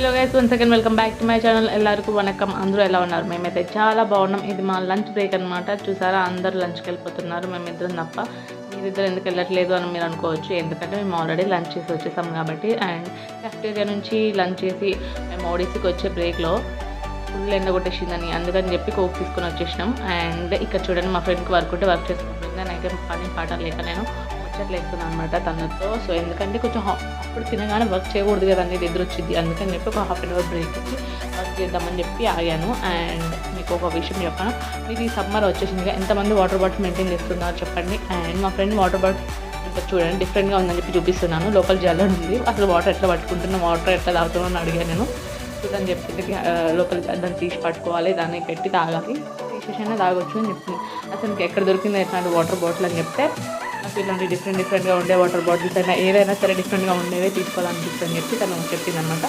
Hello guys, once again welcome back to my channel. ಎಲ್ಲರಿಗೂ వనకం. అందరూ ఎలా ఉన్నారు? మేమైతే చాలా బాగున్నాం. ఇది మా లంచ్ బ్రేక్ అనమాట. చూసారా, అందరూ లంచ్కి వెళ్ళిపోతున్నారు, మేమిద్దరం తప్ప. మీరిద్దరు ఎందుకు వెళ్ళట్లేదు అని మీరు అనుకోవచ్చు, ఎందుకంటే మేము ఆల్రెడీ లంచ్ చేసి వచ్చేసాం కాబట్టి. అండ్ క్యాఫ్టేరియా నుంచి లంచ్ చేసి మేము ఓడిసీకి వచ్చే బ్రేక్లో ఫుల్ ఎండ కొట్టేసిందని అందుకని చెప్పి కోక్ తీసుకొని వచ్చేసినాం. అండ్ ఇక్కడ చూడండి, మా ఫ్రెండ్కి వర్క్ ఉంటే వర్క్ చేసుకుంటుంది, నేనైతే పని పాట లేక నేను ముచ్చట్లేస్తున్నాను అనమాట తనతో. సో ఎందుకంటే కొంచెం అప్పుడు తినగానే వర్క్ చేయకూడదు కదండి, నిద్ర వచ్చింది, అందుకని చెప్పి ఒక హాఫ్ అన్ అవర్ బ్రేక్ ఇచ్చి వర్క్ చేద్దామని చెప్పి ఆగాను. అండ్ మీకు ఒక విషయం చెప్పాను, మీకు ఈ సమ్మర్ వచ్చేసింది, ఎంతమంది వాటర్ బాటిల్ మెయింటైన్ చేస్తున్నారు చెప్పండి. అండ్ మా ఫ్రెండ్ వాటర్ బాటిల్ ఇంకా చూడండి డిఫరెంట్గా ఉందని చెప్పి చూపిస్తున్నాను. లోపల జల్ ఉంది, అసలు వాటర్ ఎట్లా పట్టుకుంటున్నా, వాటర్ ఎట్లా తాగుతున్నా అని అడిగాను నేను. చూద్దాం చెప్తే లోపల దాన్ని తీసి పట్టుకోవాలి, దాన్ని పెట్టి తాగాలి, తీసేసైనా తాగొచ్చు అని చెప్పింది. అసలు మీకు ఎక్కడ దొరికింది ఎట్లాంటి వాటర్ బాటిల్ అని చెప్తే, నాకు ఇలాంటి డిఫరెంట్గా ఉండే వాటర్ బాటిల్స్ అయినా ఏదైనా సరే డిఫరెంట్గా ఉండేవే తీసుకోవాలనిపిస్తుంది అని చెప్పి తను చెప్పింది అనమాట.